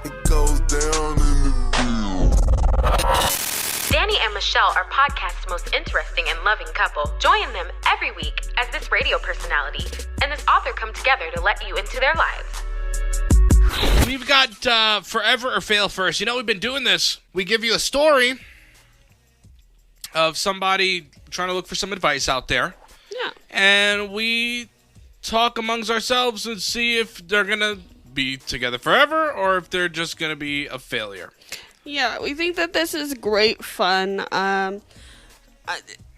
It goes down in the Danny and Michele are podcast's most interesting and loving couple. Join them every week as this radio personality and this author come together to let you into their lives. We've got Forever or Fail First. You know, we've been doing this. We give you a story of somebody trying to look for some advice out there. Yeah. And we talk amongst ourselves and see if they're going to be together forever or if they're just going to be a failure. Yeah, we think that this is great fun.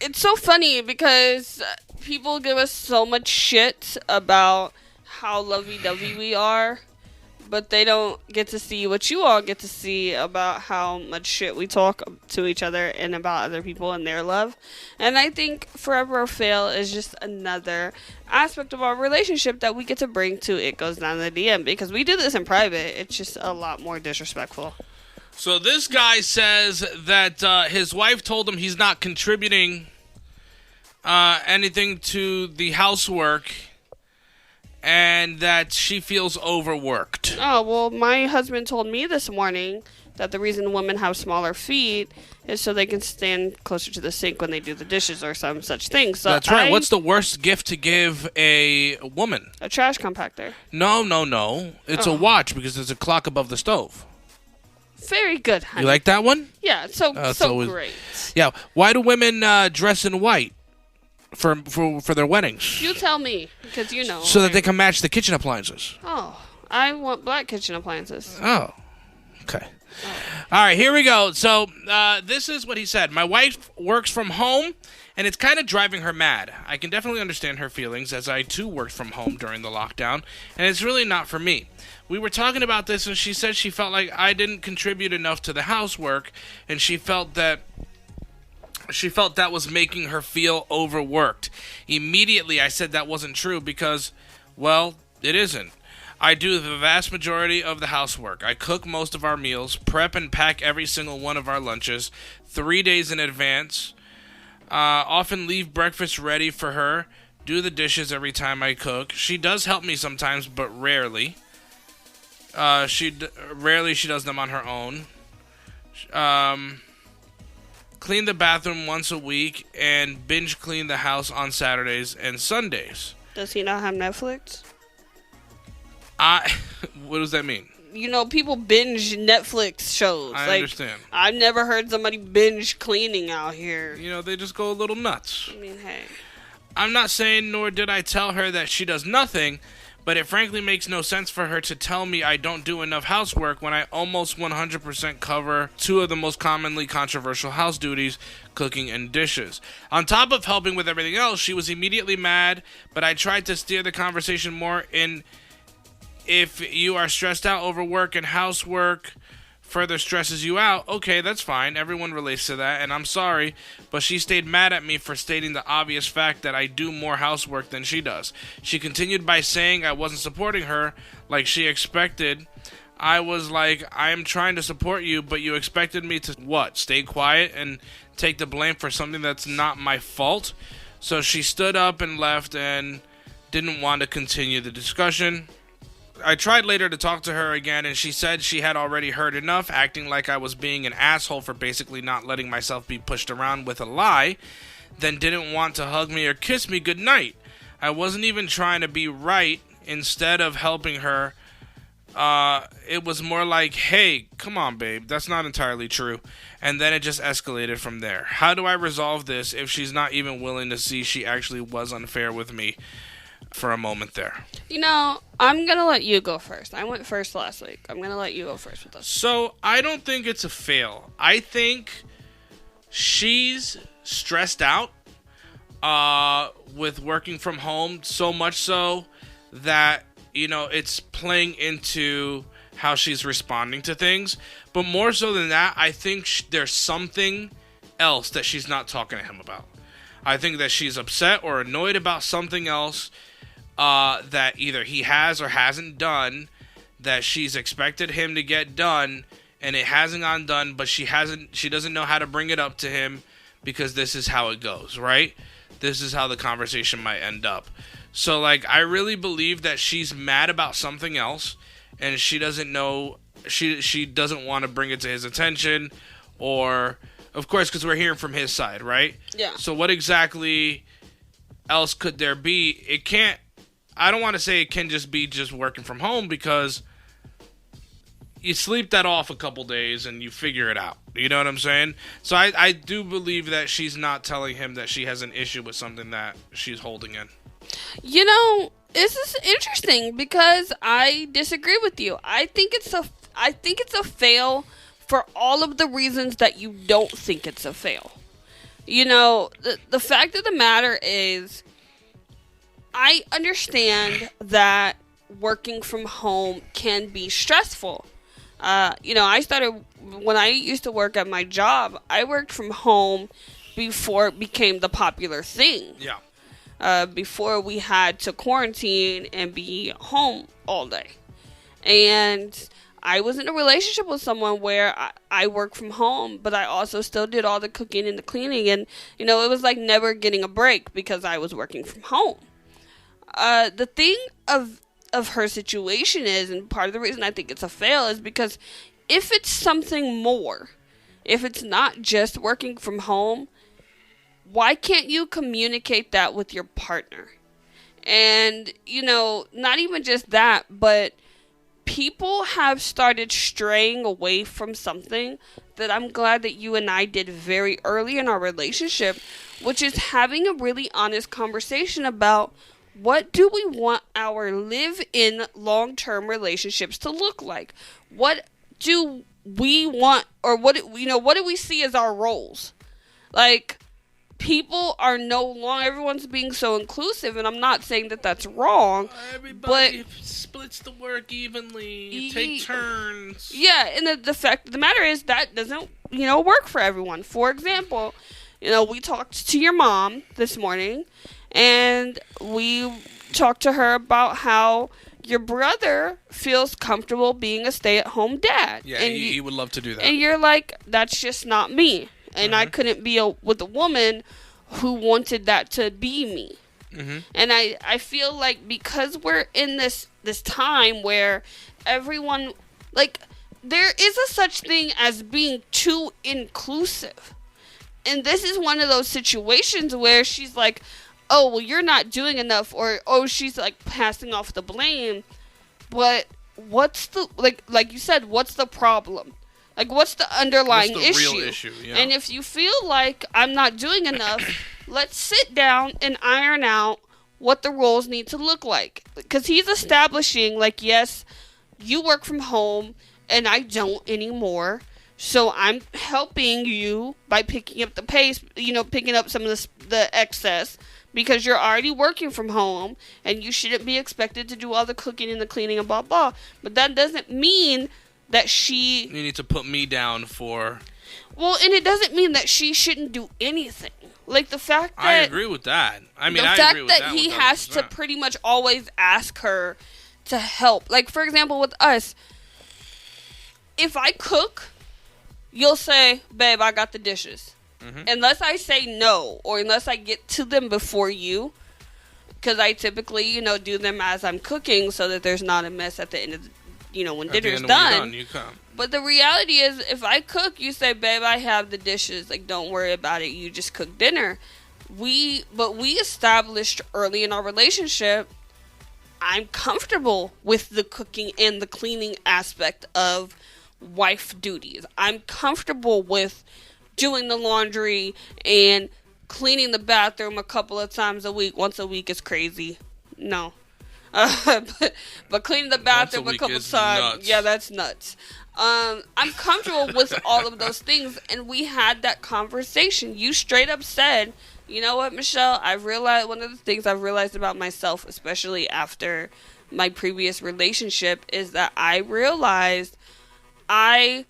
It's so funny because people give us so much shit about how lovey-dovey we are, but they don't get to see what you all get to see about how much shit we talk to each other and about other people and their love. And I think Forever or Fail is just another aspect of our relationship that we get to bring to It Goes Down the DM, because we do this in private. It's just a lot more disrespectful. So this guy says that his wife told him he's not contributing anything to the housework and that she feels overworked. Oh, well, my husband told me this morning that the reason women have smaller feet is so they can stand closer to the sink when they do the dishes or some such thing. So that's right. What's the worst gift to give a woman? A trash compactor. No. It's a watch because there's a clock above the stove. Very good, honey. You like that one? Yeah, so great. Yeah. Why do women dress in white for their weddings? You tell me, because you know. So that they can match the kitchen appliances. Oh, I want black kitchen appliances. Oh, okay. Oh. All right, here we go. So this is what he said. My wife works from home, and it's kind of driving her mad. I can definitely understand her feelings, as I too worked from home during the lockdown, and it's really not for me. We were talking about this, and she said she felt like I didn't contribute enough to the housework, and she felt that was making her feel overworked. Immediately, I said that wasn't true because, well, it isn't. I do the vast majority of the housework. I cook most of our meals, prep and pack every single one of our lunches 3 days in advance, often leave breakfast ready for her, do the dishes every time I cook. She does help me sometimes, but rarely. She does them on her own. Clean the bathroom once a week and binge clean the house on Saturdays and Sundays. Does he not have Netflix? What does that mean? You know, people binge Netflix shows. I understand. I've never heard somebody binge cleaning out here. You know, they just go a little nuts. I mean, hey. I'm not saying, nor did I tell her that she does nothing, but it frankly makes no sense for her to tell me I don't do enough housework when I almost 100% cover two of the most commonly controversial house duties, cooking and dishes. On top of helping with everything else, she was immediately mad, but I tried to steer the conversation more in, if you are stressed out over work and housework further stresses you out, okay, that's fine. Everyone relates to that, and I'm sorry, but she stayed mad at me for stating the obvious fact that I do more housework than she does. She continued by saying I wasn't supporting her like she expected. I was like, I am trying to support you, but you expected me to, what, stay quiet and take the blame for something that's not my fault? So she stood up and left and didn't want to continue the discussion. I tried later to talk to her again, and she said she had already heard enough, acting like I was being an asshole for basically not letting myself be pushed around with a lie, then didn't want to hug me or kiss me goodnight. I wasn't even trying to be right. Instead of helping her, it was more like, hey, come on, babe, that's not entirely true. And then it just escalated from there. How do I resolve this if she's not even willing to see she actually was unfair with me for a moment there? You know, I'm going to let you go first. I went first last week. I'm going to let you go first with us. So, I don't think it's a fail. I think she's stressed out with working from home, so much so that, you know, it's playing into how she's responding to things. But more so than that, I think there's something else that she's not talking to him about. I think that she's upset or annoyed about something else that either he has or hasn't done that she's expected him to get done, and it hasn't gotten done, but she doesn't know how to bring it up to him because this is how it goes, right? This is how the conversation might end up. So, like, I really believe that she's mad about something else, and she doesn't know she doesn't want to bring it to his attention, or of course because we're hearing from his side, right? Yeah. So what exactly else could there be? It can't. I don't want to say it can just be just working from home, because you sleep that off a couple days and you figure it out. You know what I'm saying? So I do believe that she's not telling him that she has an issue with something that she's holding in. You know, this is interesting because I disagree with you. I think it's a fail for all of the reasons that you don't think it's a fail. You know, the fact of the matter is, I understand that working from home can be stressful. You know, when I used to work at my job, I worked from home before it became the popular thing. Yeah. Before we had to quarantine and be home all day. And I was in a relationship with someone where I worked from home, but I also still did all the cooking and the cleaning. And, you know, it was like never getting a break because I was working from home. The thing of her situation is, and part of the reason I think it's a fail is because if it's something more, if it's not just working from home, why can't you communicate that with your partner? And, you know, not even just that, but people have started straying away from something that I'm glad that you and I did very early in our relationship, which is having a really honest conversation about what do we want our live-in long-term relationships to look like? What do we want, or what do we see as our roles? Like, people are no longer, everyone's being so inclusive, and I'm not saying that that's wrong. Everybody splits the work evenly, take turns. Yeah, and the fact of the matter is that doesn't, work for everyone. For example, we talked to your mom this morning, and we talked to her about how your brother feels comfortable being a stay-at-home dad. Yeah, and he would love to do that. And you're like, that's just not me. And I couldn't be with a woman who wanted that to be me. Mm-hmm. And I feel like because we're in this time where everyone, like, there is a such thing as being too inclusive. And this is one of those situations where she's like, oh, well, you're not doing enough. Or, oh, she's, like, passing off the blame. But what's the, like you said, what's the problem? Like, what's the underlying issue? Real issue? Yeah. And if you feel like I'm not doing enough, let's sit down and iron out what the roles need to look like. Because he's establishing, like, yes, you work from home and I don't anymore. So I'm helping you by picking up the pace, picking up some of the excess, because you're already working from home and you shouldn't be expected to do all the cooking and the cleaning and blah, blah. But that doesn't mean that you need to put me down for... Well, and it doesn't mean that she shouldn't do anything. Like, the fact that... I agree with that. I mean, I agree with that. The fact that he has to pretty much always ask her to help. Like, for example, with us, if I cook, you'll say, babe, I got the dishes. Mm-hmm. Unless I say no, or unless I get to them before you, because I typically, do them as I'm cooking so that there's not a mess at the end of the when dinner's done, you come. But the reality is, if I cook, you say, babe, I have the dishes. Like, don't worry about it. You just cook dinner. But we established early in our relationship, I'm comfortable with the cooking and the cleaning aspect of wife duties. I'm comfortable with doing the laundry and cleaning the bathroom a couple of times a week. Once a week is crazy. No. But cleaning the bathroom a couple times, nuts. Yeah, that's nuts. I'm comfortable with all of those things, and we had that conversation. You straight up said, you know what, Michelle, I've realized, one of the things I've realized about myself, especially after my previous relationship, is that I realized I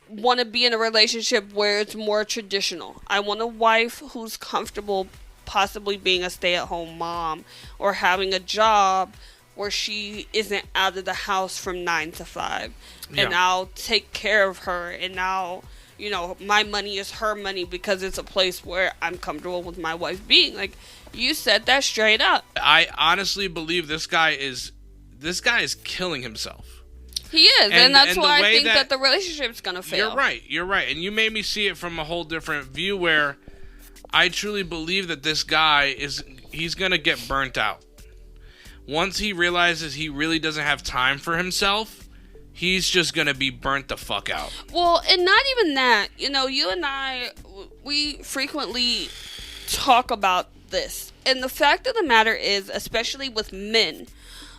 want to be in a relationship where it's more traditional. I want a wife who's comfortable possibly being a stay-at-home mom or having a job where she isn't out of the house from 9 to 5. Yeah. And I'll take care of her, and now, my money is her money because it's a place where I'm comfortable with my wife being. Like, you said that straight up. I honestly believe this guy is killing himself. He is, and that's the why I way think that the relationship's gonna fail. You're right. And you made me see it from a whole different view where I truly believe that this guy he's gonna get burnt out. Once he realizes he really doesn't have time for himself, he's just gonna be burnt the fuck out. Well, and not even that. You know, you and I, we frequently talk about this. And the fact of the matter is, especially with men,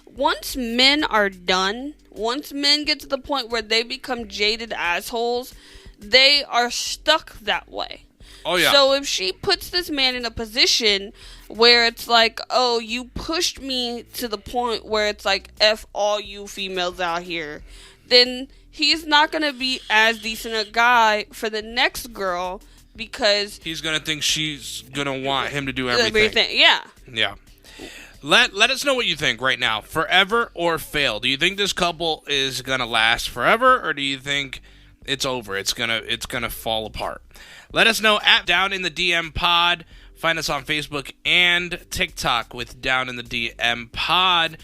once men are done, once men get to the point where they become jaded assholes, they are stuck that way. Oh, yeah. So if she puts this man in a position where it's like, oh, you pushed me to the point where it's like, F all you females out here, then he's not going to be as decent a guy for the next girl because he's going to think she's going to want him to do everything. Yeah. Yeah. Let us know what you think right now. Forever or fail? Do you think this couple is gonna last forever, or do you think it's over? It's gonna fall apart. Let us know at Down in the DM Pod. Find us on Facebook and TikTok with Down in the DM Pod.